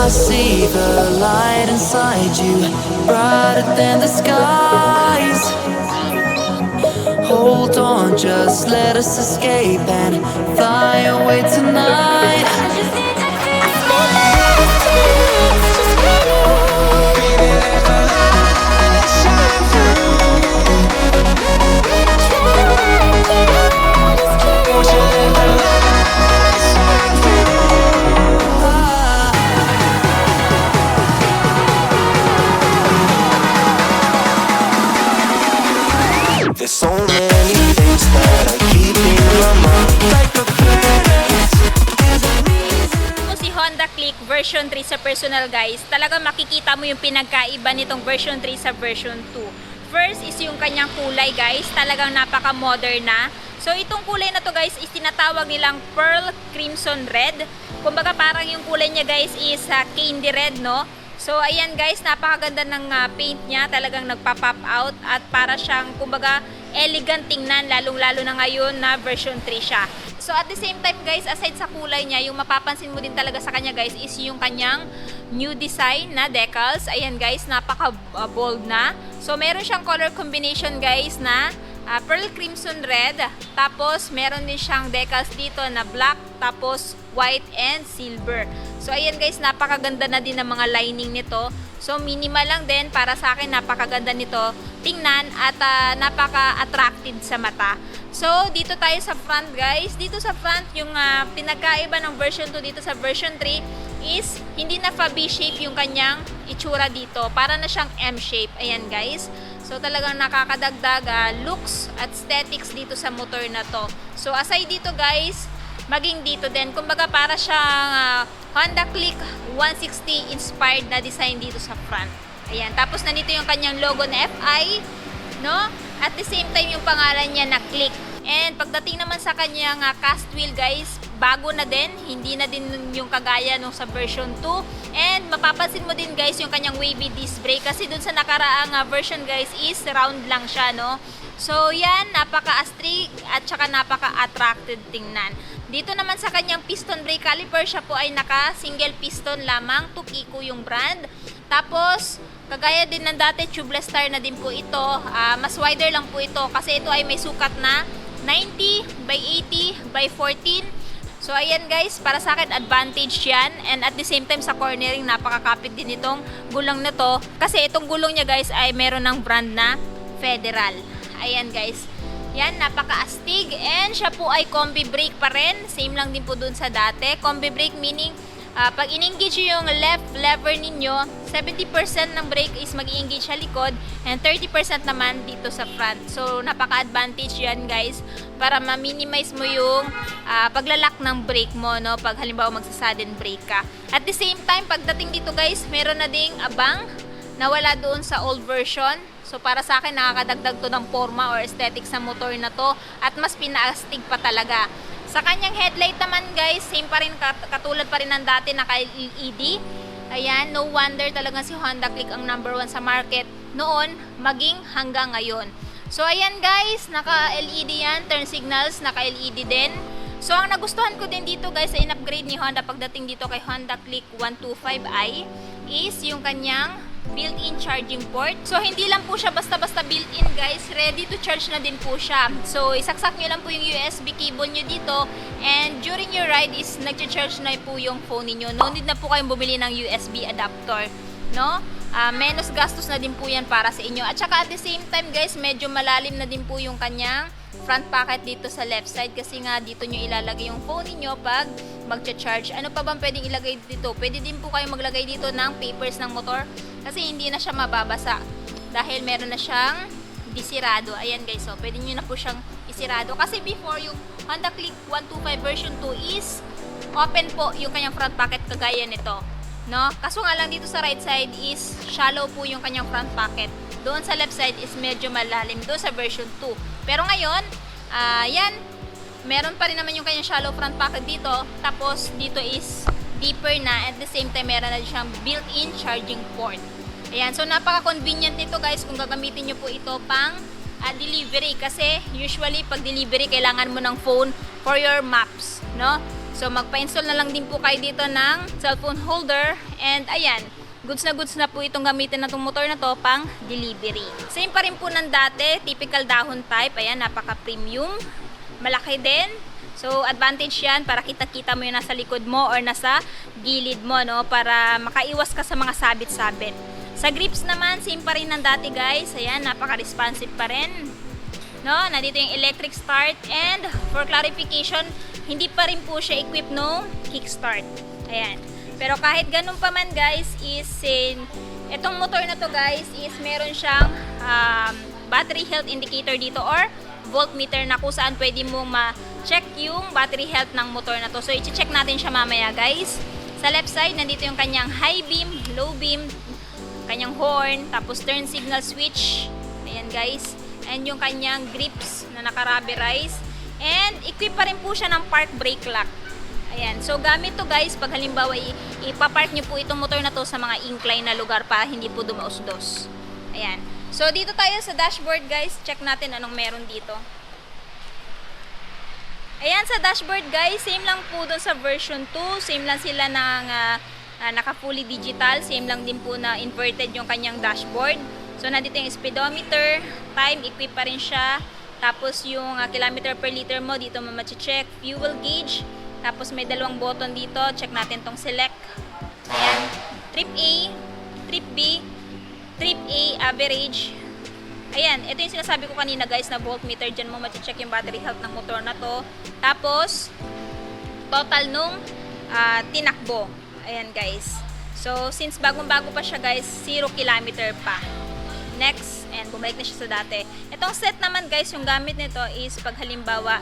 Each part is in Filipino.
I see the light inside you, brighter than the skies. Hold on, just let us escape and fly away tonight. I just need to feel just feel it. Baby, let the light shine through. Won't you let the light shine through? There's so many things that I keep in my mind, like a parent. Ito si Honda Click version 3 sa personal guys, talagang makikita mo yung pinagkaiba nitong version 3 sa version 2. First is yung kanyang kulay guys, talagang napaka-modern na. So itong kulay na to guys is tinatawag nilang Pearl Crimson Red. Kumbaga parang yung kulay niya guys is candy red, no? So ayan guys, napakaganda ng paint niya, talagang nagpa-pop out at para siyang kumbaga elegant tingnan, lalong-lalo na ngayon na version 3 siya. So at the same time guys, aside sa kulay niya, yung mapapansin mo din talaga sa kanya guys is yung kanyang new design na decals. Ayan guys, napaka-bold na. So meron siyang color combination guys na pearl crimson red, tapos meron din siyang decals dito na black, tapos white and silver. So ayan guys, napakaganda na din ng mga lining nito. So minimal lang din, para sa akin napakaganda nito tingnan at napaka-attractive sa mata. So dito tayo sa front guys. Dito sa front yung pinagkaiba ng version 2 dito sa version 3 is hindi na fa V-shape yung kanyang itsura dito. Para na siyang M-shape. Ayan guys. So talagang nakakadagdag looks at aesthetics dito sa motor na to. So aside dito guys, maging dito din, kumbaga para siyang Honda Click 160 inspired na design dito sa front. Ayan, tapos nandito yung kanyang logo na FI, no? At the same time yung pangalan niya na Click. And pagdating naman sa kanyang cast wheel guys, bago na din, hindi na din yung kagaya nung sa version 2. And mapapansin mo din guys yung kanyang wavy disc brake, kasi dun sa nakaraang version guys is round lang siya, no? So yan, napaka-astig at saka napaka-attractive tingnan. Dito naman sa kanyang piston brake caliper, siya po ay naka single piston lamang, Tokiko yung brand. Tapos kagaya din ng dati, tubeless tire na din po ito. Mas wider lang po ito kasi ito ay may sukat na 90 by 80 by 14. So ayan guys, para sa akin advantage yan. And at the same time sa cornering, napakakapit din itong gulong na to. Kasi itong gulong niya guys ay meron ng brand na Federal. Ayan guys. Yan, napaka-astig. And siya po ay combi brake pa rin. Same lang din po dun sa dati. Combi brake meaning pag in-engage yung left lever ninyo, 70% ng brake is mag-i-engage sa likod and 30% naman dito sa front. So napaka-advantage yan guys para ma-minimize mo yung paglalak ng brake mo, no? Pag halimbawa magsa-sudden brake ka. At the same time, pagdating dito guys, meron na ding abang na wala doon sa old version. So para sa akin, nakakadagdag to ng forma or aesthetics sa motor na to at mas pinaastig pa talaga. Sa kanyang headlight naman guys, same pa rin, katulad pa rin ng dati, naka-LED. Ayan, no wonder talaga si Honda Click ang number 1 sa market noon, maging hanggang ngayon. So ayan guys, naka-LED yan, turn signals, naka-LED din. So ang nagustuhan ko din dito guys sa in-upgrade ni Honda pagdating dito kay Honda Click 125i is yung kanyang built-in charging port. So hindi lang po siya basta-basta built-in guys, ready to charge na din po siya. So isaksak nyo lang po yung USB cable nyo dito and during your ride is nag-charge na po yung phone niyo. No need na po kayong bumili ng USB adapter, no? Menos gastos na din po yan para sa inyo. At saka at the same time guys, medyo malalim na din po yung kanyang front pocket dito sa left side kasi nga dito nyo ilalagay yung phone niyo pag magcha-charge. Ano pa bang pwedeng ilagay dito? Pwede din po kayo maglagay dito ng papers ng motor kasi hindi na siya mababasa dahil meron na siyang disirado. Ayan guys, so pwede nyo na po siyang isirado kasi before yung Honda Click 125 version 2 is open po yung kanyang front pocket kagaya nito, no? Kaso nga lang dito sa right side is shallow po yung kanyang front pocket. Doon sa left side is medyo malalim doon sa version 2. Pero ngayon, yan, meron pa rin naman yung kanyang shallow front pocket dito. Tapos dito is deeper na, at the same time meron na siyang built-in charging port. Ayan, so napaka-convenient nito guys kung gagamitin nyo po ito pang delivery kasi usually pag delivery kailangan mo ng phone for your maps, no? So magpa-install na lang din po kayo dito ng cellphone holder, and ayan, goods na po itong gamitin na itong motor na to pang delivery. Same pa rin po ng dati, typical dahon type. Ayan, napaka-premium. Malaki din. So advantage yan para kita-kita mo yung nasa likod mo or nasa gilid mo, no? Para makaiwas ka sa mga sabit-sabit. Sa grips naman, same pa rin ng dati guys. Ayan, napaka-responsive pa rin. No? Nandito yung electric start, and for clarification, hindi pa rin po siya equipped no kickstart. Ayan. Pero kahit ganun pa man guys, itong motor na to guys is meron siyang battery health indicator dito or voltmeter na kung saan pwede mong ma-check yung battery health ng motor na to. So i-check natin siya mamaya guys. Sa left side, nandito yung kanyang high beam, low beam, kanyang horn, tapos turn signal switch. Ayan guys. And yung kanyang grips na naka-rubberize. And equip pa rin po siya ng park brake lock. Ayan. So gamit to guys pag halimbawa ipapark nyo po itong motor na to sa mga incline na lugar para hindi po dumaos-dos. Ayan. So dito tayo sa dashboard guys. Check natin anong meron dito. Ayan, sa dashboard guys, same lang po dun sa version 2. Same lang sila ng naka fully digital. Same lang din po na inverted yung kanyang dashboard. So, nandito yung speedometer, time, equip pa rin siya. Tapos, yung kilometer per liter mo, dito mo ma-check. Fuel gauge. Tapos, may dalawang button dito. Check natin tong select. Ayan. Trip A, Trip B, Trip A, average. Ayan, ito yung sinasabi ko kanina guys na voltmeter. Diyan mo ma-check yung battery health ng motor na to. Tapos, total nung tinakbo. Ayan guys. So, since bagong-bago pa siya guys, 0 kilometer pa. Next, and bumalik na siya sa dati. Itong set naman guys, yung gamit nito is pag halimbawa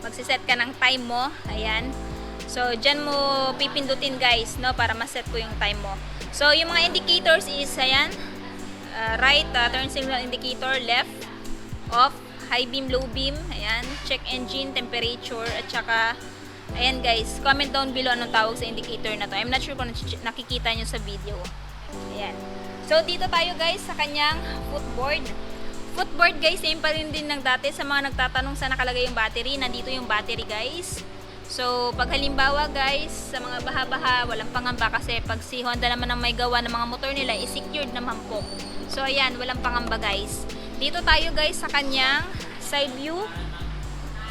magsiset ka ng time mo, ayan. So, dyan mo pipindutin guys, no, para maset ko yung time mo. So, yung mga indicators is, ayan, right, turn signal indicator, left, off, high beam, low beam, ayan, check engine, temperature, at saka, ayan guys, comment down below anong tawag sa indicator na to. I'm not sure kung nakikita nyo sa video. Ayan. So, dito tayo guys sa kanyang footboard. Footboard guys, same pa rin din ng dati. Sa mga nagtatanong sa nakalagay yung battery, nandito yung battery guys. So, pag halimbawa guys, sa mga baha-baha, walang pangamba kasi pag si Honda naman ang may gawa ng mga motor nila, is secured naman po. So, ayan, walang pangamba guys. Dito tayo guys sa kanyang side view.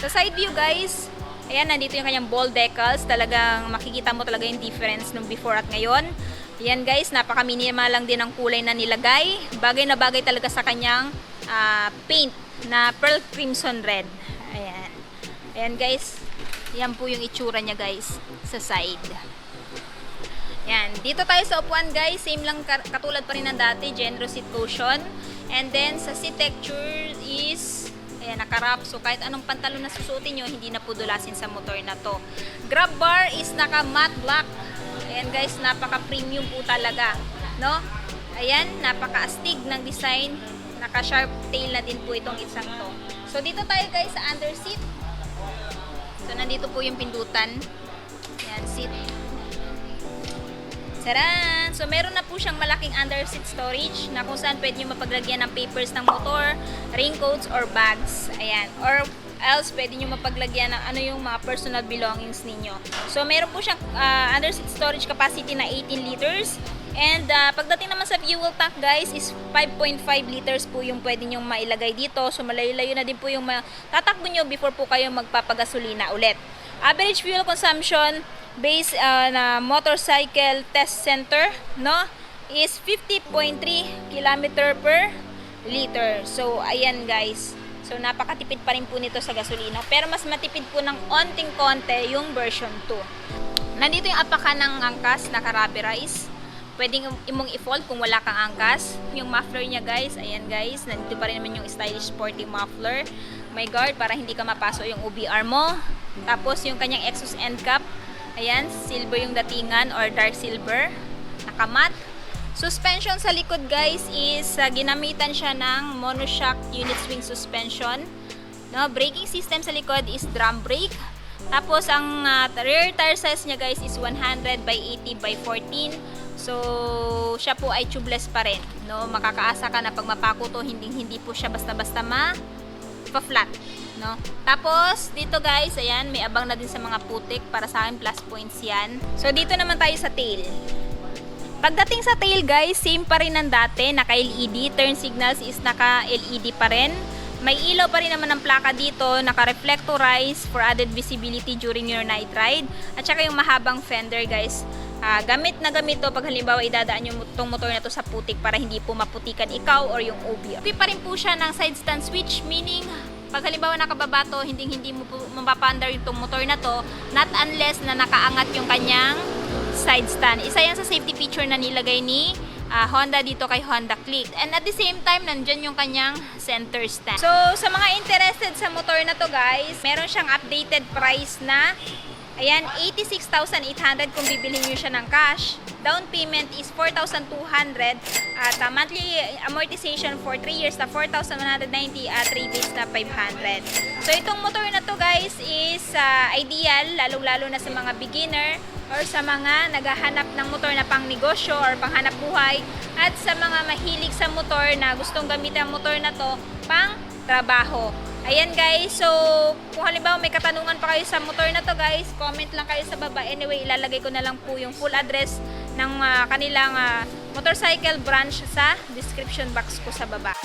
Sa side view guys, ayan, nandito yung kanyang ball decals. Talagang makikita mo talaga yung difference nung before at ngayon. Ayan guys, napaka-minimal lang din ang kulay na nilagay. Bagay na bagay talaga sa kanyang paint na pearl crimson red. Ayan. Ayan guys, yan po yung itsura niya guys sa side. Ayan. Dito tayo sa upuan guys, same lang katulad pa rin ng dati, generous seat cushion. And then sa seat texture is ayan, naka-wrap. So kahit anong pantalon na susuotin nyo, hindi na po dulasin sa motor na to. Grab bar is naka-matte black. Ayan guys, napaka-premium po talaga, no? Ayan, napaka-astig ng design. Naka-sharp tail na din po itong isang to. So dito tayo guys sa under seat. So nandito po yung pindutan. Ayan, seat. Taran! So meron na po siyang malaking under seat storage na kung saan pwede nyo mapaglagyan ng papers ng motor, raincoats, or bags. Ayan. Or else pwede nyo mapaglagyan ng ano yung mga personal belongings ninyo. So meron po siyang under seat storage capacity na 18 liters. And pagdating naman sa fuel tank guys is 5.5 liters po yung pwede nyong mailagay dito. So malayo-layo na din po yung tatakbo nyo before po kayo magpapagasolina ulit. Average fuel consumption based na motorcycle test center, no, is 50.3 km per liter. So ayan guys. So napakatipid pa rin po nito sa gasolina. Pero mas matipid po ng onting-konti yung version 2. Nandito yung apaka ng angkas, naka-rubberize. Pwedeng imong i-fold kung wala kang angkas. Yung muffler niya guys, ayan guys, nandito pa rin naman yung stylish sporty muffler. May guard para hindi ka mapaso yung OBR mo. Tapos yung kanyang exhaust end cap, ayan, silver yung datingan or dark silver. Nakamat. Suspension sa likod guys is ginamitan siya ng monoshock unit swing suspension. No, braking system sa likod is drum brake. Tapos ang rear tire size niya guys is 100 by 80 by 14. So siya po ay tubeless pa rin. No, makakaasa ka na pag mapako to, hindi po siya basta-basta ma-flat. no? Tapos, dito guys, ayan, may abang na din sa mga putik. Para sa akin, plus points yan. So, dito naman tayo sa tail. Pagdating sa tail guys, same pa rin ng dati, naka-LED. Turn signals is naka-LED pa rin. May ilaw pa rin naman ng plaka dito, naka-reflectorize for added visibility during your night ride. At saka yung mahabang fender guys. Gamit na gamit to pag halimbawa idadaan yung itong motor na to sa putik para hindi po maputikan ikaw or yung OB. Okay pa rin po siya ng side stand switch, meaning pag halimbawa nakababa to, hindi mo po mapapandar yung motor na to, not unless na nakaangat yung kanyang side stand. Isa yan sa safety feature na nilagay ni Honda dito kay Honda Click. And at the same time, nandyan yung kanyang center stand. So, sa mga interested sa motor na to guys, meron siyang updated price na ayan, 86,800 kung bibilhin nyo siya ng cash. Down payment is 4,200 at monthly amortization for 3 years na 4,190 at rebates na 500. So itong motor na to guys is ideal lalong-lalo na sa mga beginner or sa mga naghahanap ng motor na pang negosyo or panghanap buhay at sa mga mahilig sa motor na gustong gamitin ang motor na to pang trabaho. Ayan guys, so kung halimbawa may katanungan pa kayo sa motor na to guys, comment lang kayo sa baba. Anyway, ilalagay ko na lang po yung full address ng kanilang motorcycle branch sa description box ko sa baba.